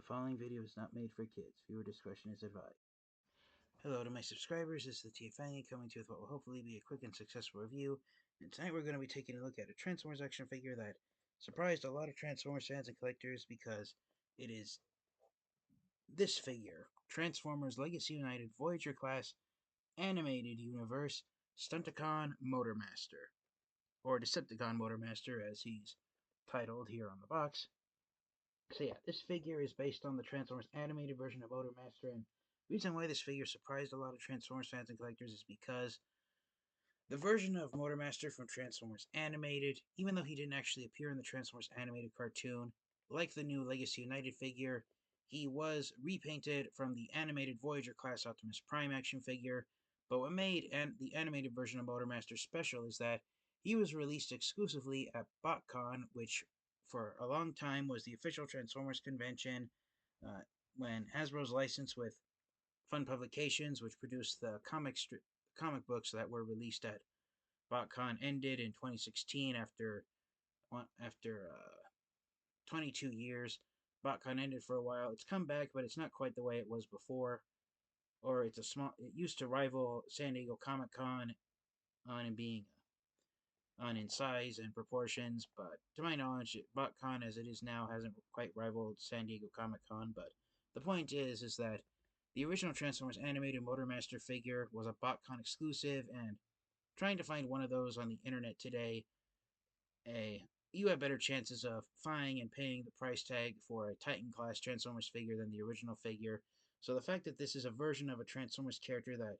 The following video is not made for kids. Viewer discretion is advised. Hello to my subscribers, this is the TFangy coming to you with what will hopefully be a quick and successful review. And tonight we're going to be taking a look at a Transformers action figure that surprised a lot of Transformers fans and collectors because it is this figure, Transformers Legacy United Voyager Class Animated Universe Stunticon Motormaster, or Decepticon Motormaster as he's titled here on the box. So yeah, this figure is based on the Transformers animated version of Motormaster, and the reason why this figure surprised a lot of Transformers fans and collectors is because the version of Motormaster from Transformers Animated, even though he didn't actually appear in the Transformers Animated cartoon, like the new Legacy United figure, he was repainted from the animated Voyager class Optimus Prime action figure, but what made the animated version of Motormaster special is that he was released exclusively at BotCon, which for a long time was the official Transformers convention, when Hasbro's license with Fun Publications, which produced the comic books that were released at BotCon, ended in 2016 after 22 years. BotCon ended for a while. It's come back, but it's not quite the way it was before. Or it used to rival San Diego Comic-Con on in size and proportions, but to my knowledge, BotCon as it is now hasn't quite rivaled San Diego Comic-Con. But the point is that the original Transformers animated Motormaster figure was a BotCon exclusive, and trying to find one of those on the internet today, you have better chances of finding and paying the price tag for a Titan class Transformers figure than the original figure. So the fact that this is a version of a Transformers character that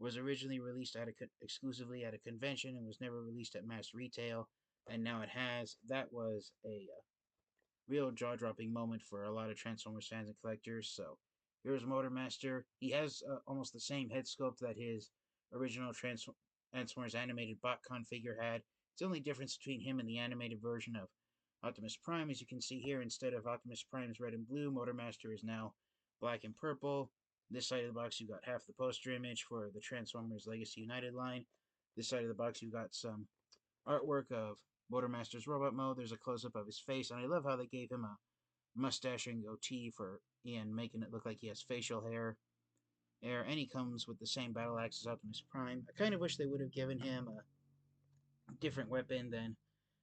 was originally released exclusively at a convention and was never released at mass retail, and now it has, that was a real jaw-dropping moment for a lot of Transformers fans and collectors. So here's Motormaster. He has almost the same head sculpt that his original Transformers animated BotCon figure had. It's the only difference between him and the animated version of Optimus Prime. As you can see here, instead of Optimus Prime's red and blue, Motormaster is now black and purple. This side of the box, you got half the poster image for the Transformers Legacy United line. This side of the box, you got some artwork of Motormaster's robot mode. There's a close-up of his face, and I love how they gave him a mustache and goatee for Ian, making it look like he has facial hair. And he comes with the same battle axe as Optimus Prime. I kind of wish they would have given him a different weapon than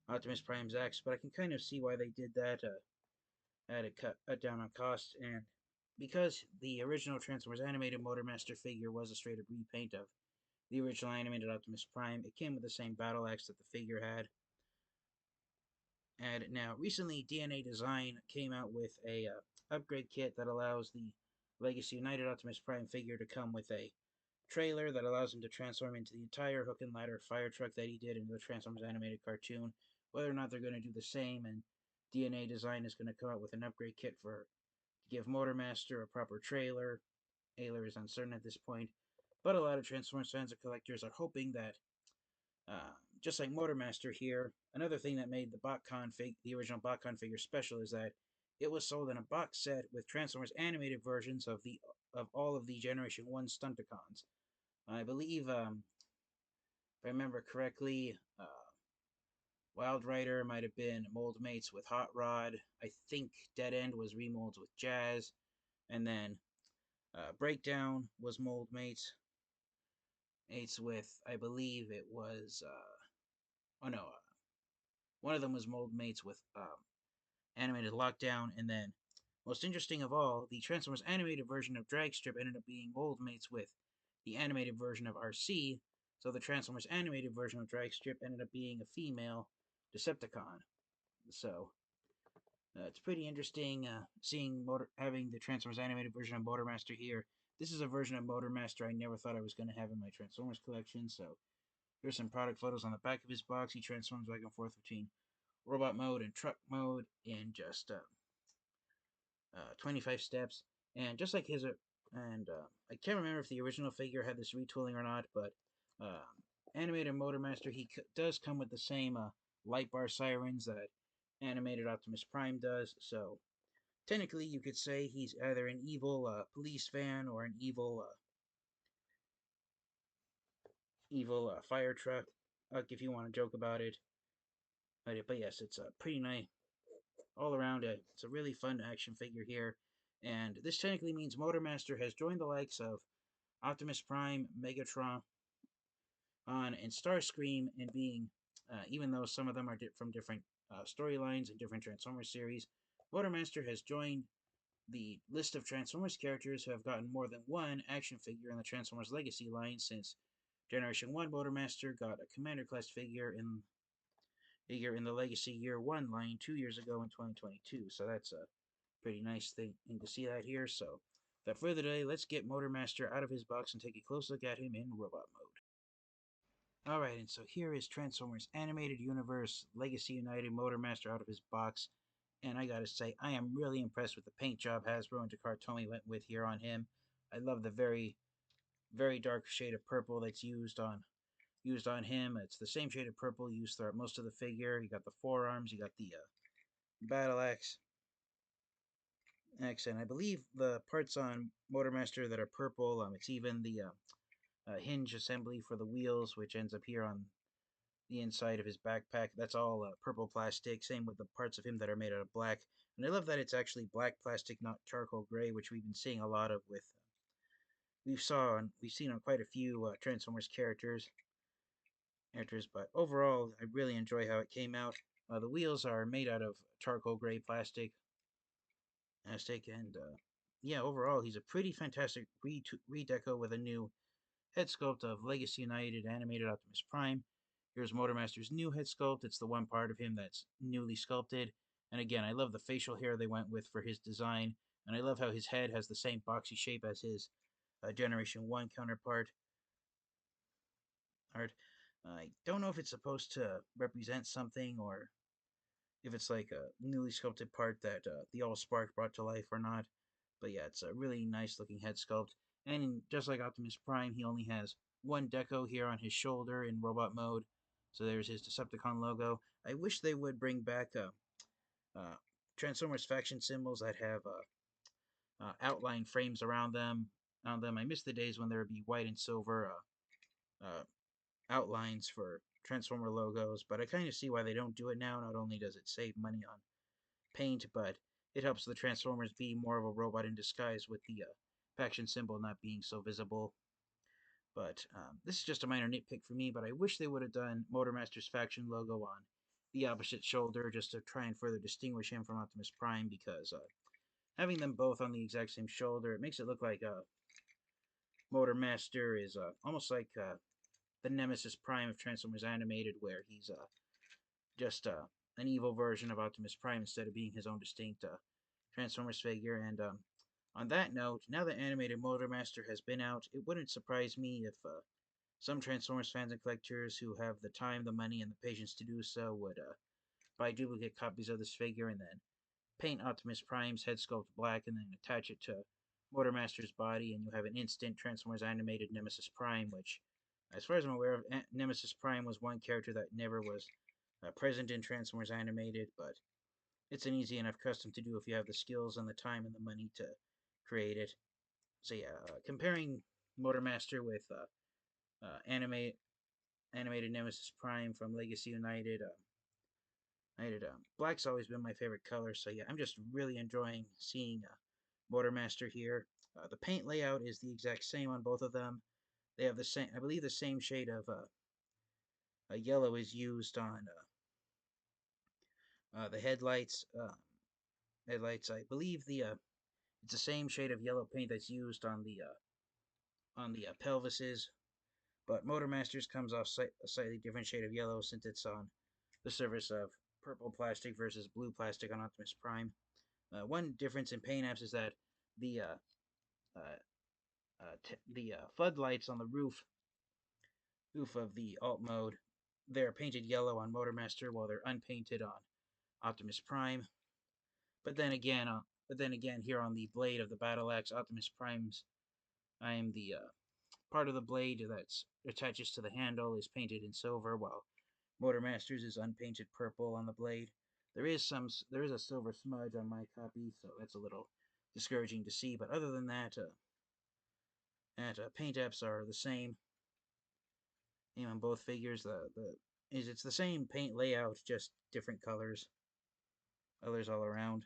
Optimus Prime's axe, but I can kind of see why they did that. Had to cut down on cost, and because the original Transformers animated Motormaster figure was a straight up repaint of the original animated Optimus Prime, it came with the same battle axe that the figure had. And now, recently, DNA Design came out with a upgrade kit that allows the Legacy United Optimus Prime figure to come with a trailer that allows him to transform into the entire hook and ladder fire truck that he did in the Transformers animated cartoon. Whether or not they're going to do the same, and DNA Design is going to come out with an upgrade kit to give Motormaster a proper trailer. Ailer is uncertain at this point, but a lot of Transformers fans and collectors are hoping that, just like Motormaster here, another thing that made the original BotCon figure special is that it was sold in a box set with Transformers animated versions of all of the Generation 1 Stunticons. I believe, if I remember correctly, Wild Rider might have been mold mates with Hot Rod. I think Dead End was remolds with Jazz. And then Breakdown was mold mates with, I believe it was, one of them was mold mates with Animated Lockdown. And then, most interesting of all, the Transformers animated version of Dragstrip ended up being mold mates with the animated version of RC. So the Transformers animated version of Dragstrip ended up being a female Decepticon. So it's pretty interesting having the Transformers animated version of Motormaster here. This is a version of Motormaster I never thought I was going to have in my Transformers collection. So here's some product photos on the back of his box. He transforms back and forth between robot mode and truck mode in just 25 steps. And just like his, I can't remember if the original figure had this retooling or not, but animated Motormaster, he does come with the same light bar sirens that animated Optimus Prime does. So technically, you could say he's either an evil police van or an evil fire truck, if you want to joke about it. But yes, it's a pretty nice. all around, it's a really fun action figure here. And this technically means Motormaster has joined the likes of Optimus Prime, Megatron, and Starscream in being, even though some of them are from different storylines and different Transformers series, Motormaster has joined the list of Transformers characters who have gotten more than one action figure in the Transformers Legacy line since Generation 1 Motormaster got a Commander class figure in the Legacy Year 1 line 2 years ago in 2022. So that's a pretty nice thing to see that here. So without further delay, let's get Motormaster out of his box and take a close look at him in robot mode. Alright, and so here is Transformers Animated Universe Legacy United Motormaster out of his box. And I gotta say, I am really impressed with the paint job Hasbro and Takara Tomy went with here on him. I love the very, very dark shade of purple that's used on him. It's the same shade of purple used throughout most of the figure. You got the forearms, you got the battle axe, and I believe the parts on Motormaster that are purple. It's even the hinge assembly for the wheels, which ends up here on the inside of his backpack. That's all purple plastic. Same with the parts of him that are made out of black. And I love that it's actually black plastic, not charcoal gray, which we've been seeing a lot of with. We've seen on quite a few Transformers characters. But overall, I really enjoy how it came out. The wheels are made out of charcoal gray plastic, and yeah, overall, he's a pretty fantastic redeco with a new head sculpt of Legacy United animated Optimus Prime. Here's Motormaster's new head sculpt. It's the one part of him that's newly sculpted. And again, I love the facial hair they went with for his design. And I love how his head has the same boxy shape as his Generation 1 counterpart. Art. I don't know if it's supposed to represent something or if it's like a newly sculpted part that the Allspark brought to life or not. But yeah, it's a really nice looking head sculpt. And just like Optimus Prime, he only has one deco here on his shoulder in robot mode. So there's his Decepticon logo. I wish they would bring back Transformers faction symbols that have outline frames around them. I miss the days when there would be white and silver outlines for Transformer logos, but I kind of see why they don't do it now. Not only does it save money on paint, but it helps the Transformers be more of a robot in disguise with the faction symbol not being so visible. But this is just a minor nitpick for me, but I wish they would have done Motormaster's faction logo on the opposite shoulder just to try and further distinguish him from Optimus Prime, because having them both on the exact same shoulder, it makes it look like Motormaster is almost like the Nemesis Prime of Transformers Animated, where he's just an evil version of Optimus Prime instead of being his own distinct Transformers figure. And on that note, now that Animated Motormaster has been out, it wouldn't surprise me if some Transformers fans and collectors who have the time, the money, and the patience to do so would buy duplicate copies of this figure and then paint Optimus Prime's head sculpt black and then attach it to Motormaster's body, and you have an instant Transformers Animated Nemesis Prime, which, as far as I'm aware of, Nemesis Prime was one character that never was present in Transformers Animated, but it's an easy enough custom to do if you have the skills and the time and the money to create it. So yeah, comparing Motormaster with animated Nemesis Prime from Legacy United, black's always been my favorite color. So yeah, I'm just really enjoying seeing Motormaster here. The paint layout is the exact same on both of them. They have the same, I believe, the same shade of yellow is used on the headlights. I believe it's the same shade of yellow paint that's used on the pelvises, but Motormaster's comes off a slightly different shade of yellow since it's on the surface of purple plastic versus blue plastic on Optimus Prime. One difference in paint apps is that the floodlights on the roof of the alt mode, they're painted yellow on Motormaster while they're unpainted on Optimus Prime. But then again, here on the blade of the battle axe, Optimus Prime's, I am the part of the blade that attaches to the handle is painted in silver, while Motormaster's is unpainted purple on the blade. There is a silver smudge on my copy, so that's a little discouraging to see. But other than that, paint apps are the same. On both figures, it's the same paint layout, just different colors. others all around.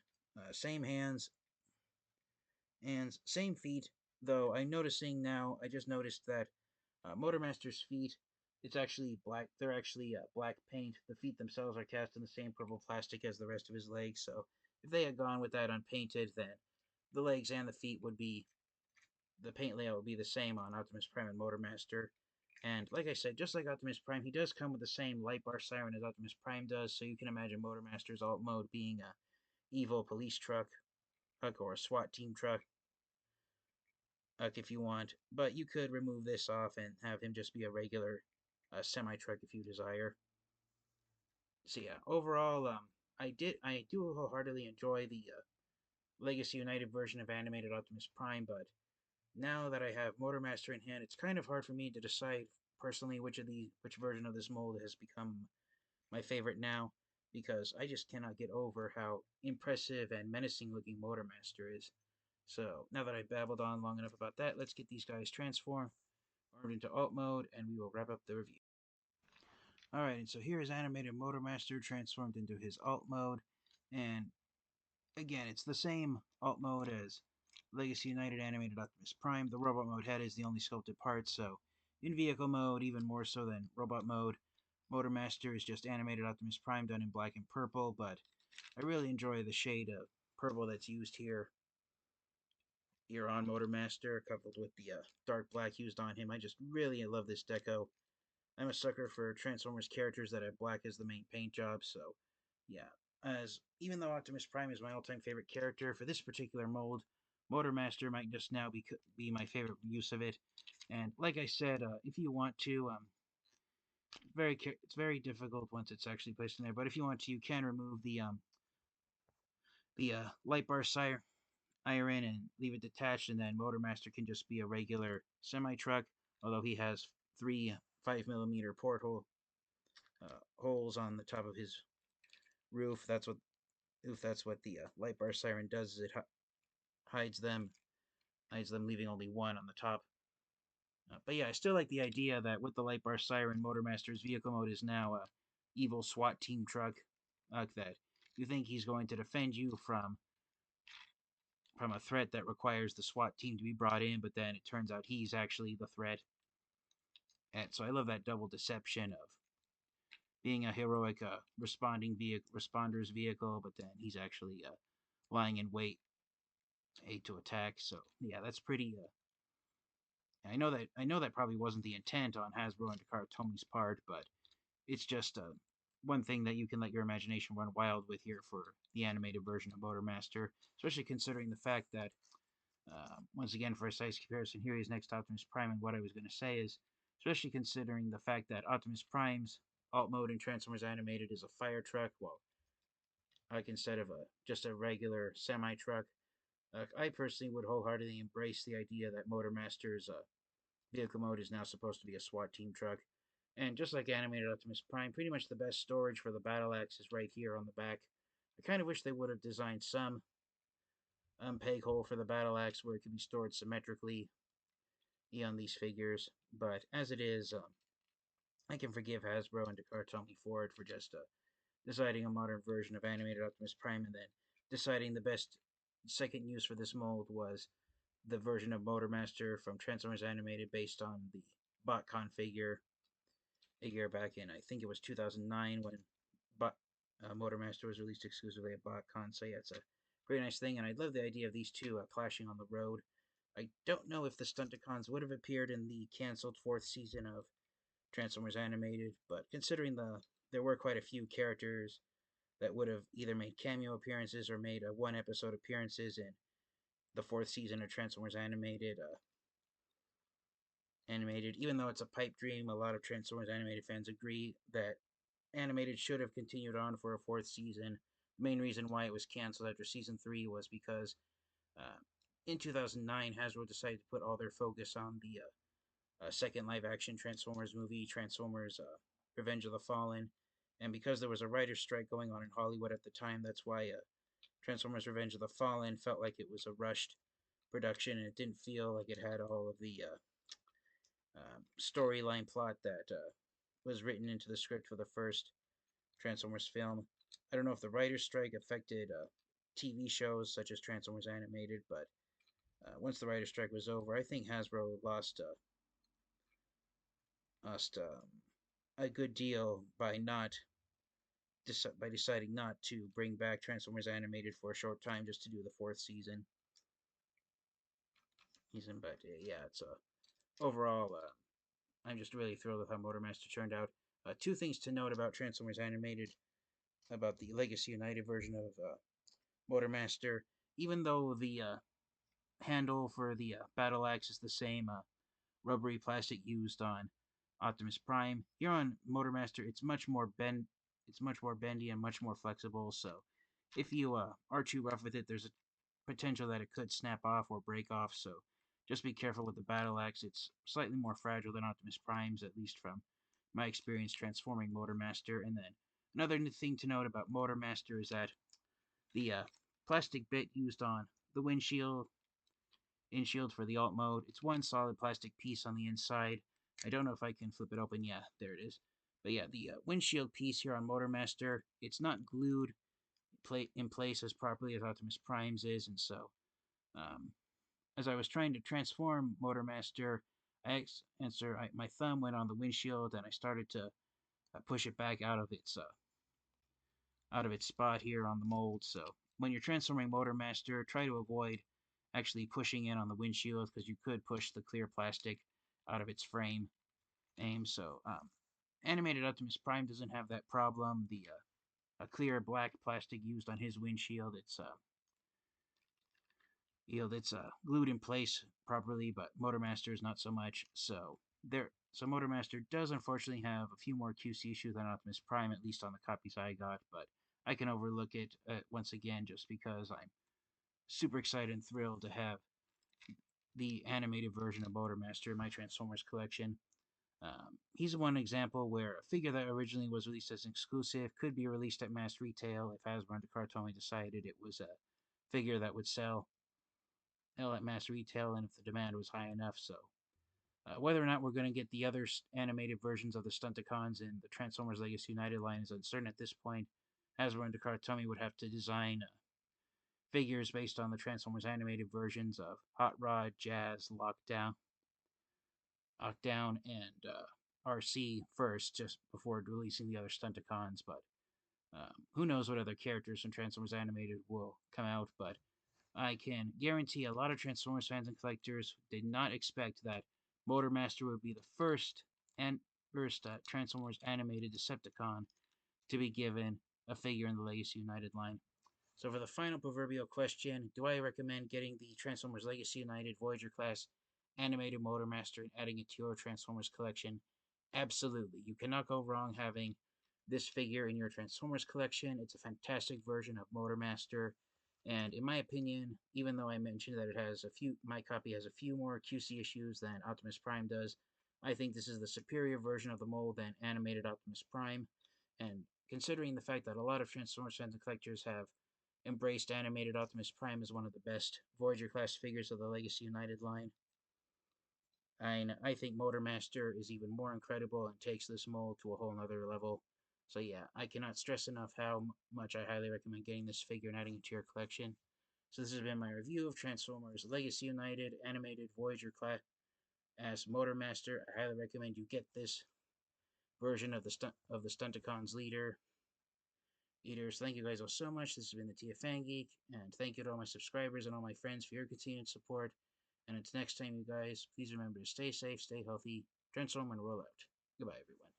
Same hands and same feet, though I'm noticing now, I just noticed that Motormaster's feet, it's actually black. They're actually black paint. The feet themselves are cast in the same purple plastic as the rest of his legs. So if they had gone with that unpainted, then the legs and the feet would be the paint layout would be the same on Optimus Prime and Motormaster. And like I said, just like Optimus Prime, he does come with the same light bar siren as Optimus Prime does. So you can imagine Motormaster's alt mode being a evil police truck or a SWAT team truck if you want, but you could remove this off and have him just be a regular semi-truck if you desire. So yeah, overall, I do wholeheartedly enjoy the Legacy United version of animated Optimus Prime, but now that I have Motormaster in hand, it's kind of hard for me to decide personally which version of this mold has become my favorite now, because I just cannot get over how impressive and menacing looking Motormaster is. So now that I've babbled on long enough about that, let's get these guys transformed, armed into alt mode, and we will wrap up the review. Alright, and so here is animated Motormaster transformed into his alt mode, and again, it's the same alt mode as Legacy United animated Optimus Prime. The robot mode head is the only sculpted part, so in vehicle mode, even more so than robot mode, Motormaster is just animated Optimus Prime done in black and purple, but I really enjoy the shade of purple that's used here on Motormaster, coupled with the dark black used on him. I just really love this deco. I'm a sucker for Transformers characters that have black as the main paint job, so yeah. As even though Optimus Prime is my all-time favorite character, for this particular mold, Motormaster might just now be my favorite use of it. And like I said, if you want to, it's very difficult once it's actually placed in there. But if you want to, you can remove the light bar iron and leave it detached, and then Motormaster can just be a regular semi truck. Although he has three 5mm porthole holes on the top of his roof. That's what the light bar siren does. Is it hides them, leaving only one on the top. But yeah, I still like the idea that with the light bar siren, Motormaster's vehicle mode is now a evil SWAT team truck. That you think he's going to defend you from a threat that requires the SWAT team to be brought in, but then it turns out he's actually the threat. And so I love that double deception of being a heroic responder's vehicle, but then he's actually lying in wait to attack. So yeah, that's pretty. I know that probably wasn't the intent on Hasbro and Takara Tomi's part, but it's just one thing that you can let your imagination run wild with here for the animated version of Motormaster, especially considering the fact that once again, for a size comparison, here is next to Optimus Prime, and what I was going to say is, especially considering the fact that Optimus Prime's alt mode in Transformers Animated is a fire truck, well, like instead of just a regular semi truck, I personally would wholeheartedly embrace the idea that Motormaster's vehicle mode is now supposed to be a SWAT team truck. And just like animated Optimus Prime, pretty much the best storage for the battle axe is right here on the back. I kind of wish they would have designed some peg hole for the battle axe where it could be stored symmetrically on these figures. But as it is, I can forgive Hasbro and Takara Tomy for it for just deciding a modern version of animated Optimus Prime and then deciding the best second use for this mold was the version of Motormaster from Transformers Animated based on the BotCon figure a year back in, I think it was 2009 when Motormaster was released exclusively at BotCon. So yeah, it's a pretty nice thing, and I love the idea of these two clashing on the road. I don't know if the Stunticons would have appeared in the canceled fourth season of Transformers Animated, but considering there were quite a few characters that would have either made cameo appearances or made one episode appearances in the fourth season of Transformers Animated. Even though it's a pipe dream, a lot of Transformers Animated fans agree that Animated should have continued on for a fourth season. The main reason why it was canceled after season 3 was because uh, in 2009, Hasbro decided to put all their focus on the second live action Transformers movie, Transformers Revenge of the Fallen. And because there was a writer's strike going on in Hollywood at the time, that's why Transformers Revenge of the Fallen felt like it was a rushed production and it didn't feel like it had all of the storyline plot that was written into the script for the first Transformers film. I don't know if the writer's strike affected TV shows such as Transformers Animated, but once the writer's strike was over, I think Hasbro lost a good deal by deciding not to bring back Transformers Animated for a short time just to do the fourth season. But yeah, it's overall, I'm just really thrilled with how Motormaster turned out. Two things to note about Transformers Animated, about the Legacy United version of Motormaster. Even though the handle for the battle axe is the same rubbery plastic used on Optimus Prime, here on Motormaster it's much more bendy and much more flexible. So if you are too rough with it, there's a potential that it could snap off or break off. So just be careful with the battle axe. It's slightly more fragile than Optimus Prime's, at least from my experience transforming Motormaster. And then another thing to note about Motormaster is that the plastic bit used on the windshield for the alt mode, it's one solid plastic piece on the inside. I don't know if I can flip it open. Yeah, there it is. But yeah, the windshield piece here on Motormaster, it's not glued in place as properly as Optimus Prime's is, and so um, as I was trying to transform Motormaster, my thumb went on the windshield and I started to push it back out of its spot here on the mold. So when you're transforming Motormaster, try to avoid actually pushing in on the windshield because you could push the clear plastic out of its frame. So animated Optimus Prime doesn't have that problem. The a clear black plastic used on his windshield, it's glued in place properly, but Motormaster is not so much. So Motormaster does unfortunately have a few more QC issues than Optimus Prime, at least on the copies I got, but I can overlook it once again just because I'm super excited and thrilled to have the animated version of Motormaster in my Transformers collection. He's one example where a figure that originally was released as an exclusive could be released at mass retail if Hasbro and Takara decided it was a figure that would sell at mass retail and if the demand was high enough. So whether or not we're going to get the other animated versions of the Stunticons in the Transformers Legacy United line is uncertain at this point. Hasbro and Takara would have to design figures based on the Transformers animated versions of Hot Rod, Jazz, Lockdown, and RC first, just before releasing the other Stunticons. But who knows what other characters from Transformers Animated will come out, but I can guarantee a lot of Transformers fans and collectors did not expect that Motormaster would be the first Transformers animated Decepticon to be given a figure in the Legacy United line. So for the final proverbial question, do I recommend getting the Transformers Legacy United Voyager class animated Motormaster and adding it to your Transformers collection? Absolutely. You cannot go wrong having this figure in your Transformers collection. It's a fantastic version of Motormaster. And in my opinion, even though I mentioned that my copy has a few more QC issues than Optimus Prime does, I think this is the superior version of the mold than animated Optimus Prime. And considering the fact that a lot of Transformers fans and collectors have embraced animated Optimus Prime as one of the best Voyager class figures of the Legacy United line, and I think Motormaster is even more incredible and takes this mold to a whole nother level. So yeah, I cannot stress enough how much I highly recommend getting this figure and adding it to your collection. So this has been my review of Transformers Legacy United Animated Voyager class as Motormaster. I highly recommend you get this version of the Stunticons Eaters. Thank you guys all so much. This has been the TFN Geek, and thank you to all my subscribers and all my friends for your continued support. And until next time, you guys, please remember to stay safe, stay healthy, transform, and roll out. Goodbye, everyone.